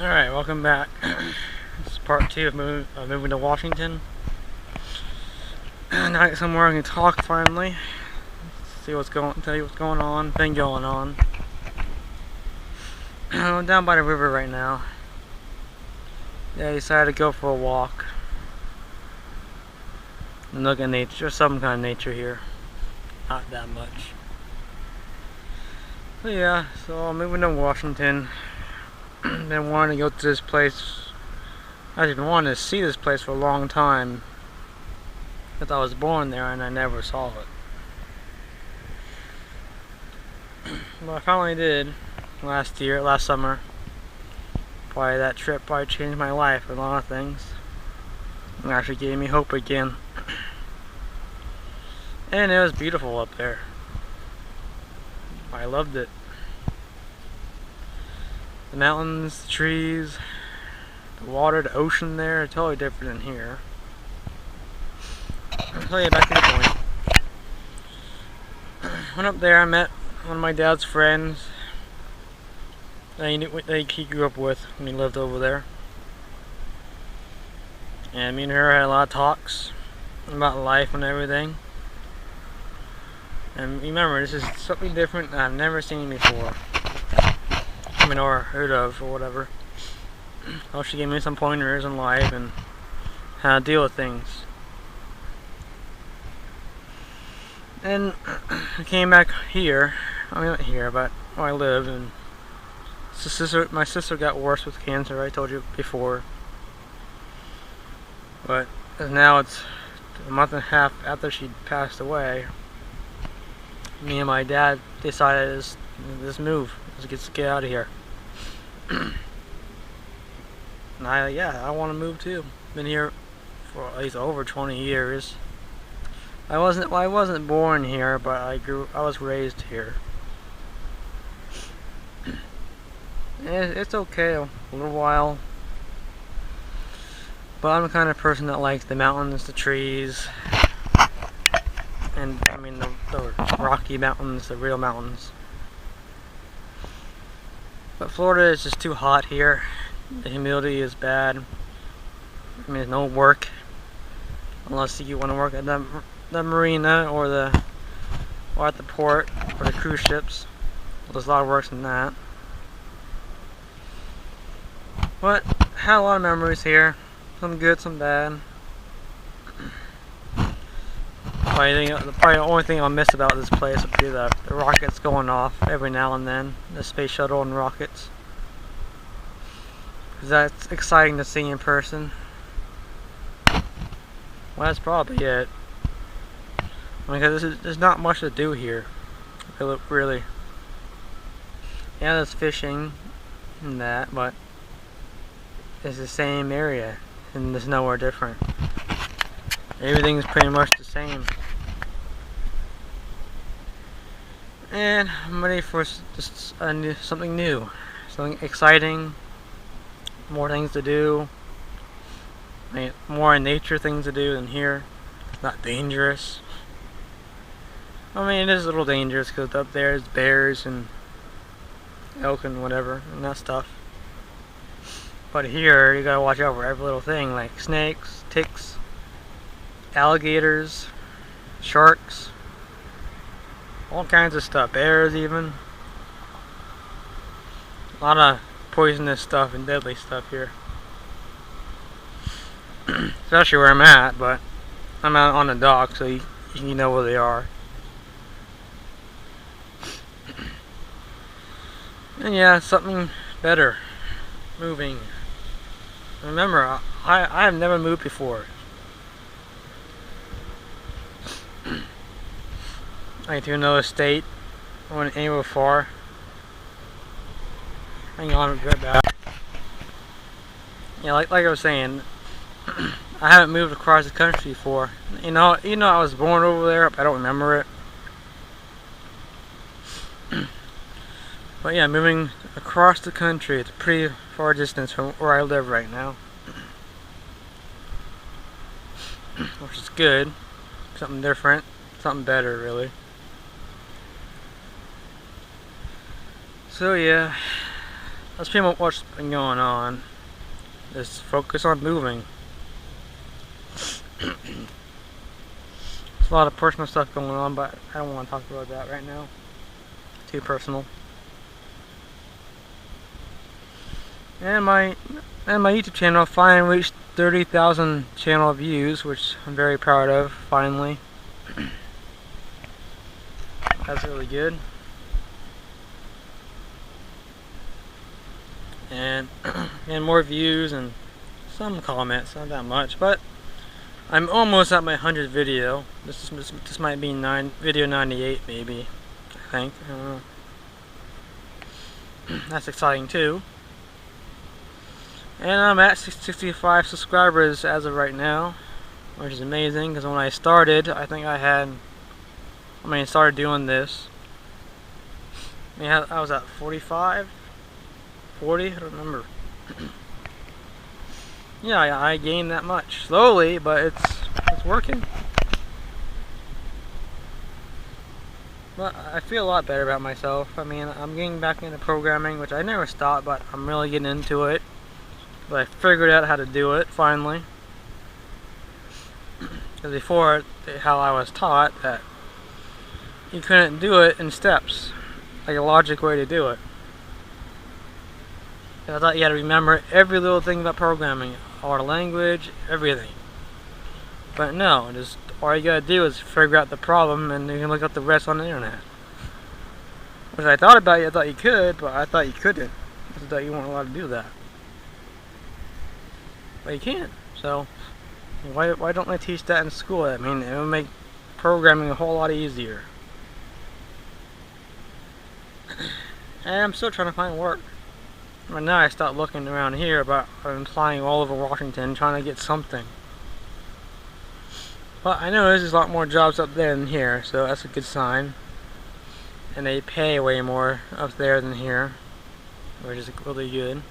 Alright, welcome back. This is part 2 of moving to Washington. Now I get somewhere I can talk finally. Tell you what's going on, been going on. I'm down by the river right now. Yeah, I decided to go for a walk. And look at nature, some kind of nature here. Not that much. But yeah, so I'm moving to Washington. Been wanting to go to this place. I've been wanting to see this place for a long time. Because I was born there and I never saw it. Well, I finally did last summer. Probably that trip probably changed my life with a lot of things. It actually gave me hope again. And it was beautiful up there. I loved it. The mountains, the trees, the water, the ocean there, are totally different than here. I'll tell you back to the point. Went up there, I met one of my dad's friends that he grew up with when he lived over there. And me and her had a lot of talks about life and everything. And remember, this is something different that I've never seen before. Or heard of, or whatever. Oh, she gave me some pointers in life and how to deal with things. And I came back here. I mean, not here, but where I live. And my sister got worse with cancer. I told you before. But now it's a month and a half after she passed away. Me and my dad decided let's move. Let's get out of here. And I want to move too. Been here for at least over 20 years. I wasn't born here, but I was raised here. It's okay a little while. But I'm the kind of person that likes the mountains, the trees, and I mean the Rocky Mountains, the real mountains. But Florida is just too hot here. The humidity is bad. I mean, there's no work unless you want to work at the marina or at the port or the cruise ships. Well, there's a lot of work in that. But had a lot of memories here. Some good, some bad. Probably the only thing I'll miss about this place would be the rockets going off every now and then. The space shuttle and rockets. Because that's exciting to see in person. Well, that's probably it. Because there's not much to do here. Really. Yeah, there's fishing and that, but it's the same area. And there's nowhere different. Everything's pretty much the same. And I'm ready for just something new. Something exciting. More things to do. I mean, more in nature things to do than here. It's not dangerous. I mean, it is a little dangerous because up there is bears and elk and whatever and that stuff. But here, you gotta watch out for every little thing like snakes, ticks, alligators, sharks, all kinds of stuff, bears even. A lot of poisonous stuff and deadly stuff here. Especially where I'm at, but I'm out on the dock, so you know where they are. And yeah, something better. Moving. Remember, I have never moved before. Like to another state. I went anywhere far. Hang on, I'll be right back. Yeah, like I was saying, I haven't moved across the country before. You know, I was born over there, but I don't remember it. But yeah, moving across the country, it's a pretty far distance from where I live right now. Which is good. Something different. Something better, really. So yeah, that's pretty much what's been going on. Just focus on moving. There's a lot of personal stuff going on, but I don't want to talk about that right now. Too personal. And my YouTube channel finally reached 30,000 channel views, which I'm very proud of. Finally, that's really good. And more views and some comments, not that much, but I'm almost at my 100th video. This might be video 98 maybe, I think. I don't know. That's exciting too. And I'm at 65 subscribers as of right now, which is amazing, because when I started, I think I started doing this, I was at 45, 40, I don't remember. Yeah, I gained that much. Slowly, but it's working. But I feel a lot better about myself. I mean, I'm getting back into programming, which I never stopped, but I'm really getting into it. But I figured out how to do it, finally. Because before, how I was taught that you couldn't do it in steps, like a logic way to do it. And I thought you had to remember every little thing about programming, or language, everything. But no, just all you gotta do is figure out the problem, and you can look up the rest on the internet. Which I thought about, I thought you could, but I thought you couldn't. I thought you weren't allowed to do that. But you can't. So why don't they teach that in school? I mean, it would make programming a whole lot easier. And I'm still trying to find work. Right now I stopped looking around here, but I've been flying all over Washington trying to get something. But I know there's a lot more jobs up there than here, so that's a good sign. And they pay way more up there than here, which is really good.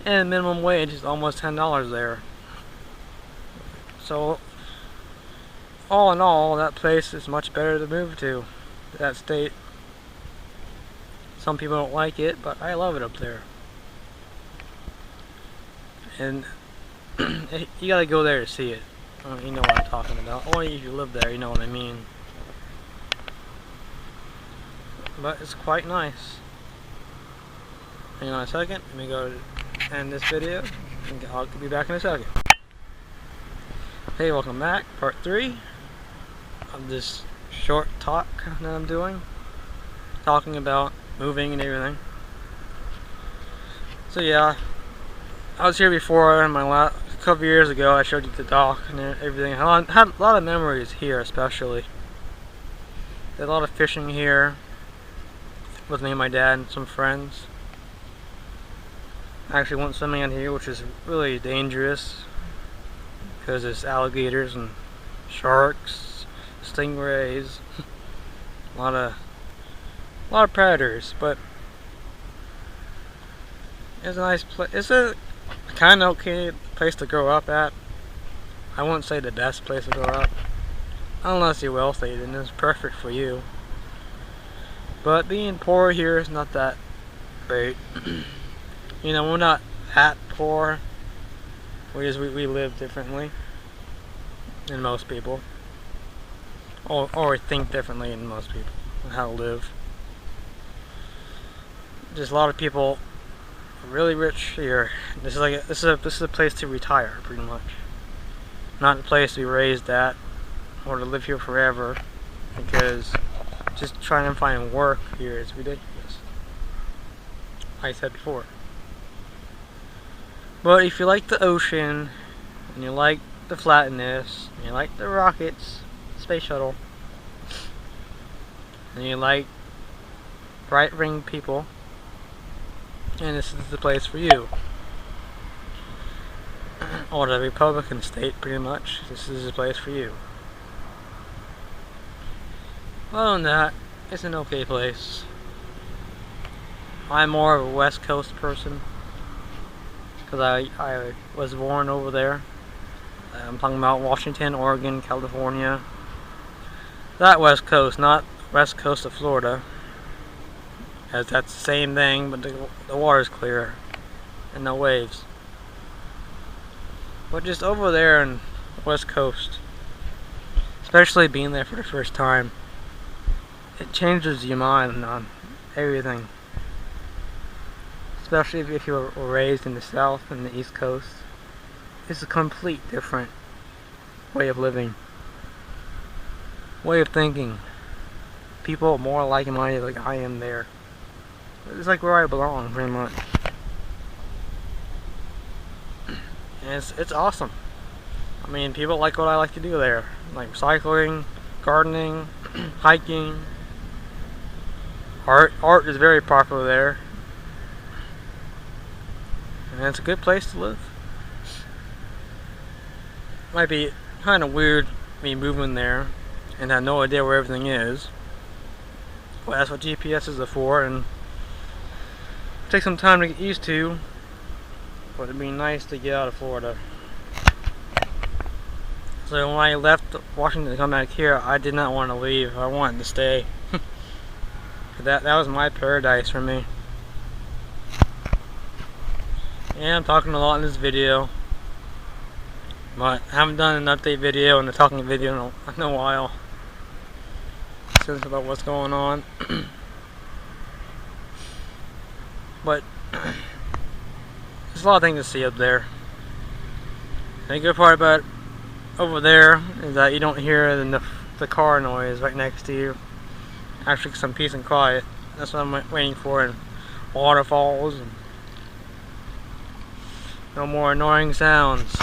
And minimum wage is almost $10 there. So, all in all, that place is much better to move to, that state. Some people don't like it, but I love it up there. And you gotta go there to see it. You know what I'm talking about. Or if you live there, you know what I mean. But it's quite nice. Hang on a second. Let me go end this video. And I'll be back in a second. Hey, welcome back. Part 3 of this short talk that I'm doing. Talking about moving and everything. So yeah, I was here before in a couple years ago. I showed you the dock and everything. I had a lot of memories here, especially. Did a lot of fishing here with me and my dad and some friends. I actually went swimming in here, which is really dangerous because there's alligators and sharks, stingrays, a lot of predators. But it's a nice place. It's a kind of okay place to grow up at. I wouldn't say the best place to grow up, unless you're wealthy, then it's perfect for you. But being poor here is not that great. You know, we're not that poor. We live differently than most people, or think differently than most people on how to live. Just a lot of people are really rich here. This is a place to retire, pretty much. Not a place to be raised at or to live here forever, because just trying to find work here is ridiculous, like I said before. But if you like the ocean, and you like the flatness, and you like the rockets, space shuttle, and you like bright ring people, and this is the place for you. Or the Republican state, pretty much. This is the place for you. Other than that, it's an okay place. I'm more of a West Coast person, because I was born over there. I'm talking about Washington, Oregon, California. That West Coast, not West Coast of Florida. as that's the same thing, but the water's clear and no waves. But just over there in the West Coast, especially being there for the first time, it changes your mind on everything. Especially if you were raised in the South and the East Coast. It's a complete different way of living, way of thinking. People are more like-minded like I am there. It's like where I belong, pretty much. And it's awesome. I mean, people like what I like to do there, like cycling, gardening, hiking. Art is very popular there, and it's a good place to live. Might be kind of weird me moving there and have no idea where everything is. Well, that's what GPSs are for, and take some time to get used to. But it'd be nice to get out of Florida. So when I left Washington to come back here, I did not want to leave. I wanted to stay. That was my paradise for me. Yeah, I'm talking a lot in this video, but I haven't done an update video and a talking video in a while. Since about what's going on. But there's a lot of things to see up there. The good part about over there is that you don't hear the car noise right next to you. Actually, some peace and quiet. That's what I'm waiting for. And waterfalls and no more annoying sounds.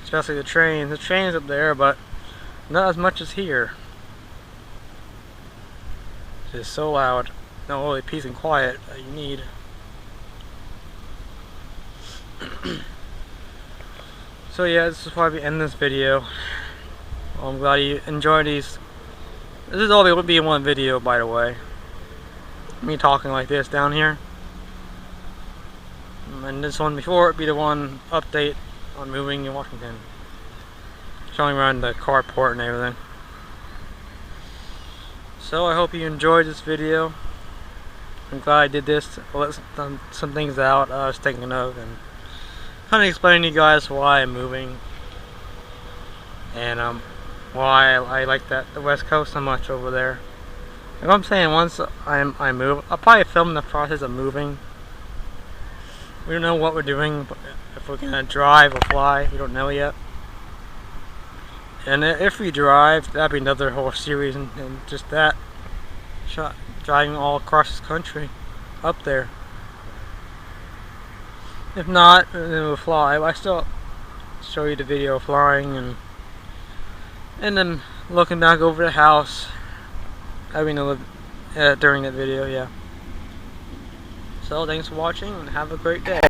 Especially the trains. The trains up there, but not as much as here. It's just so loud. No really peace and quiet that you need. So yeah, this is probably the end of this video. Well, I'm glad you enjoyed these. This is all they would be in one video, by the way. Me talking like this down here. And this one before would be the one update on moving in Washington. Showing around the carport and everything. So I hope you enjoyed this video. I'm glad I did this. Let some things out I was thinking of, and kind of explaining to you guys why I'm moving. And why I like the West Coast so much over there. Like I'm saying, once I move, I'll probably film the process of moving. We don't know what we're doing, but if we're gonna drive or fly, we don't know yet. And if we drive, that'd be another whole series, and just that driving all across this country, up there. If not, then we'll fly. I still show you the video of flying and then looking back over the house, having to live during that video, yeah. So thanks for watching and have a great day.